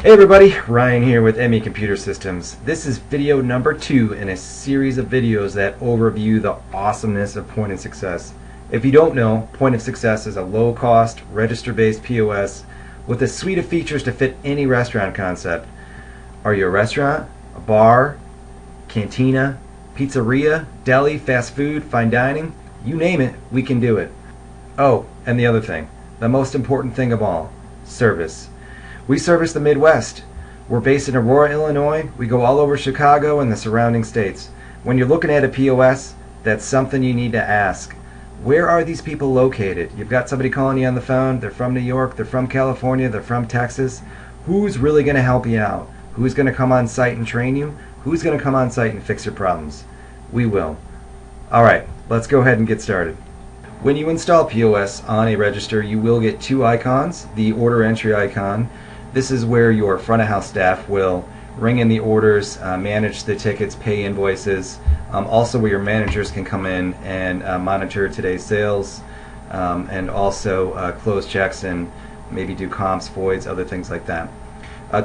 Hey everybody, Ryan here with ME Computer Systems. This is video number 2 in a series of videos that overview the awesomeness of Point of Success. If you don't know, Point of Success is a low-cost, register-based POS with a suite of features to fit any restaurant concept. Are you a restaurant, a bar, cantina, pizzeria, deli, fast food, fine dining? You name it, we can do it. Oh, and the other thing, the most important thing of all, service. We service the Midwest. We're based in Aurora, Illinois. We go all over Chicago and the surrounding states. When you're looking at a POS, that's something you need to ask. Where are these people located? You've got somebody calling you on the phone. They're from New York. They're from California. They're from Texas. Who's really going to help you out? Who's going to come on site and train you? Who's going to come on site and fix your problems? We will. All right, let's go ahead and get started. When you install POS on a register, you will get two icons. The order entry icon. This is where your front of house staff will ring in the orders, manage the tickets, pay invoices. Also where your managers can come in and monitor today's sales, and also close checks and maybe do comps, voids, other things like that.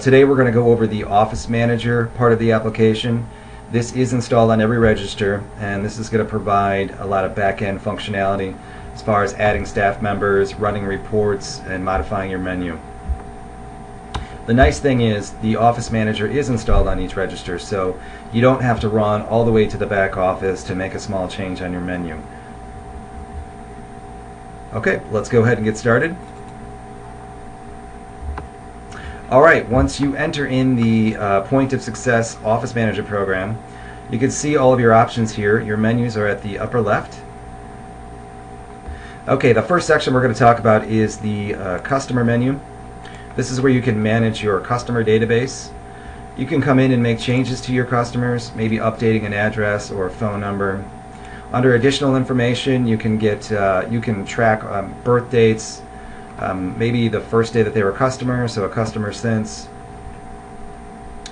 Today we're going to go over the Office Manager part of the application. This is installed on every register, and this is going to provide a lot of back-end functionality as far as adding staff members, running reports, and modifying your menu. The nice thing is the Office Manager is installed on each register, so you don't have to run all the way to the back office to make a small change on your menu. Okay, let's go ahead and get started. Alright, once you enter in the Point of Success Office Manager program, you can see all of your options here. Your menus are at the upper left. Okay, the first section we're going to talk about is the customer menu. This is where you can manage your customer database. You can come in and make changes to your customers, maybe updating an address or a phone number. Under additional information, you can track birth dates, maybe the first day that they were customers, so a customer since.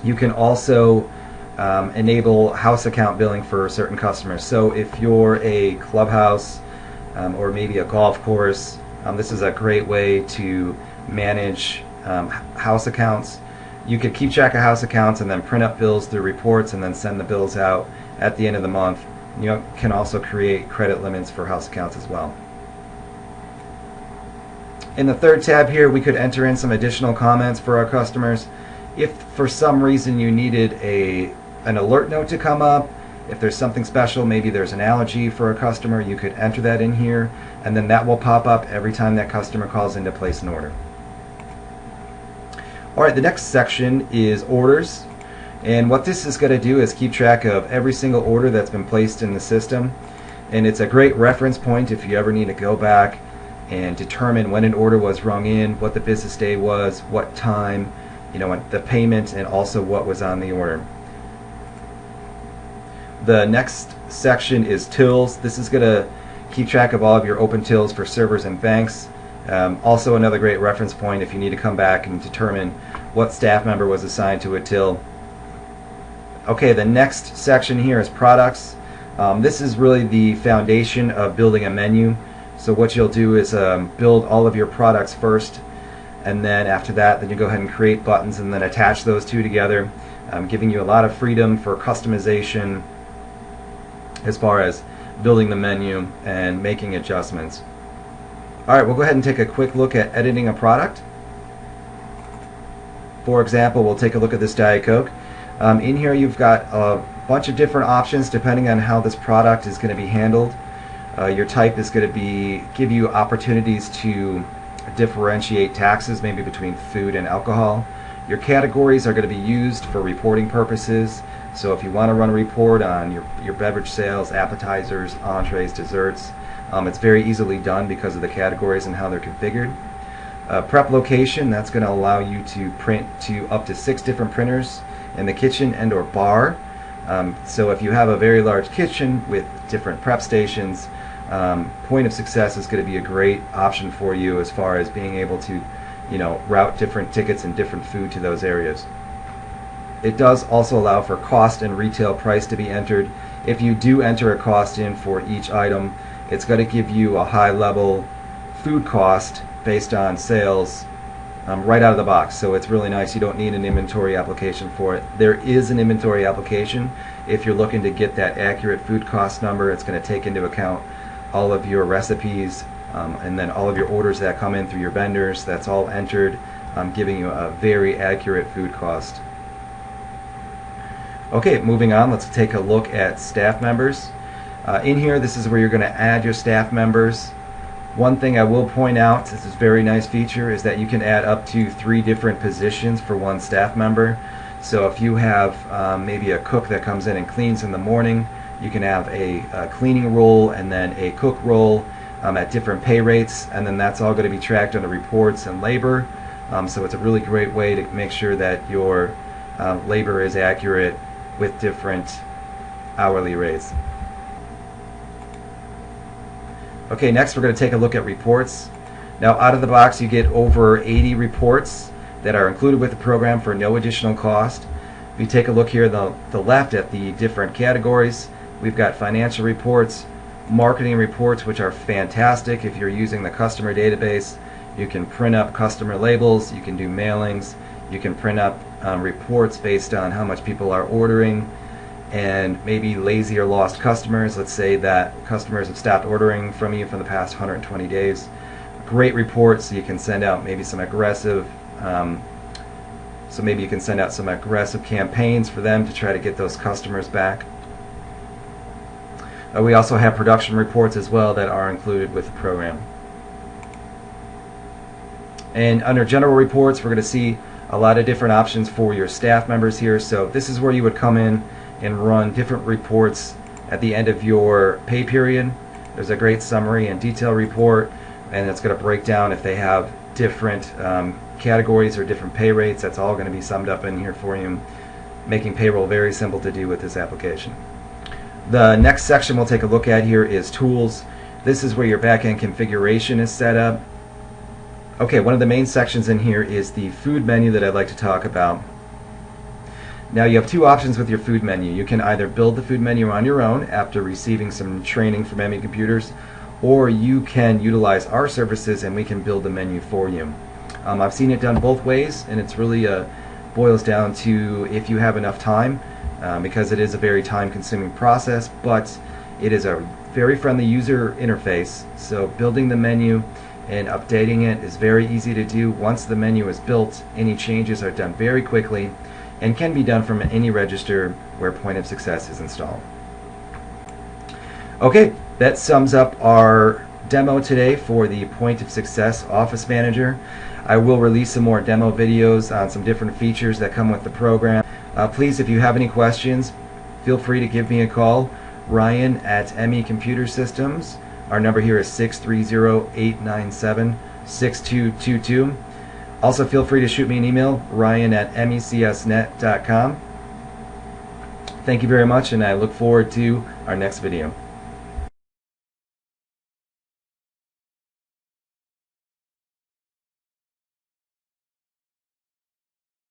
You can also enable house account billing for certain customers. So if you're a clubhouse or maybe a golf course, this is a great way to manage house accounts. You could keep track of house accounts and then print up bills through reports and then send the bills out at the end of the month. You can also create credit limits for house accounts as well. In the third tab here, we could enter in some additional comments for our customers. If for some reason you needed an alert note to come up, if there's something special, maybe there's an allergy for a customer, you could enter that in here, and then that will pop up every time that customer calls in to place an order. Alright, the next section is orders, and what this is going to do is keep track of every single order that's been placed in the system, and it's a great reference point if you ever need to go back and determine when an order was rung in, what the business day was, what time, the payment, and also what was on the order. The next section is tills. This is going to keep track of all of your open tills for servers and banks. Also another great reference point if you need to come back and determine what staff member was assigned to a till. Okay, the next section here is products. This is really the foundation of building a menu. So what you'll do is build all of your products first, and then after that, then you go ahead and create buttons and then attach those two together, giving you a lot of freedom for customization as far as building the menu and making adjustments. Alright, we'll go ahead and take a quick look at editing a product. For example, we'll take a look at this Diet Coke. In here you've got a bunch of different options depending on how this product is going to be handled. Your type is going to give you opportunities to differentiate taxes, maybe between food and alcohol. Your categories are going to be used for reporting purposes. So if you want to run a report on your beverage sales, appetizers, entrees, desserts, it's very easily done because of the categories and how they're configured. Prep location, that's going to allow you to print to up to 6 different printers in the kitchen and or bar. So if you have a very large kitchen with different prep stations, Point of Success is going to be a great option for you as far as being able to route different tickets and different food to those areas. It does also allow for cost and retail price to be entered. If you do enter a cost in for each item, it's going to give you a high level food cost based on sales right out of the box. So it's really nice. You don't need an inventory application for it. There is an inventory application if you're looking to get that accurate food cost number. It's going to take into account all of your recipes and then all of your orders that come in through your vendors. That's all entered, giving you a very accurate food cost. Okay, moving on, let's take a look at staff members. In here, this is where you're going to add your staff members. One thing I will point out, this is a very nice feature, is that you can add up to 3 different positions for one staff member. So if you have maybe a cook that comes in and cleans in the morning, you can have a cleaning role and then a cook role at different pay rates, and then that's all going to be tracked under reports and labor. So it's a really great way to make sure that your labor is accurate with different hourly rates. Okay, next we're going to take a look at reports. Now out of the box you get over 80 reports that are included with the program for no additional cost. If you take a look here on the left at the different categories, we've got financial reports, marketing reports, which are fantastic if you're using the customer database. You can print up customer labels, you can do mailings, you can print up reports based on how much people are ordering, and maybe lazy or lost customers. Let's say that customers have stopped ordering from you for the past 120 days. Great report, so you can send out maybe some aggressive campaigns for them to try to get those customers back. We also have production reports as well that are included with the program. And under general reports, we're going to see a lot of different options for your staff members here. So this is where you would come in and run different reports at the end of your pay period. There's a great summary and detail report, and it's going to break down if they have different categories or different pay rates. That's all going to be summed up in here for you, making payroll very simple to do with this application. The next section we'll take a look at here is tools. This is where your back-end configuration is set up. Okay, one of the main sections in here is the food menu that I'd like to talk about. Now you have 2 options with your food menu. You can either build the food menu on your own after receiving some training from ME Computers, or you can utilize our services and we can build the menu for you. I've seen it done both ways, and it's really boils down to if you have enough time, because it is a very time-consuming process, but it is a very friendly user interface. So building the menu and updating it is very easy to do. Once the menu is built, any changes are done very quickly and can be done from any register where Point of Success is installed. Okay, that sums up our demo today for the Point of Success Office Manager. I will release some more demo videos on some different features that come with the program. Please, if you have any questions, feel free to give me a call. Ryan at ME Computer Systems. Our number here is 630-897-6222. Also, feel free to shoot me an email, ryan@mecsnet.com. Thank you very much, and I look forward to our next video.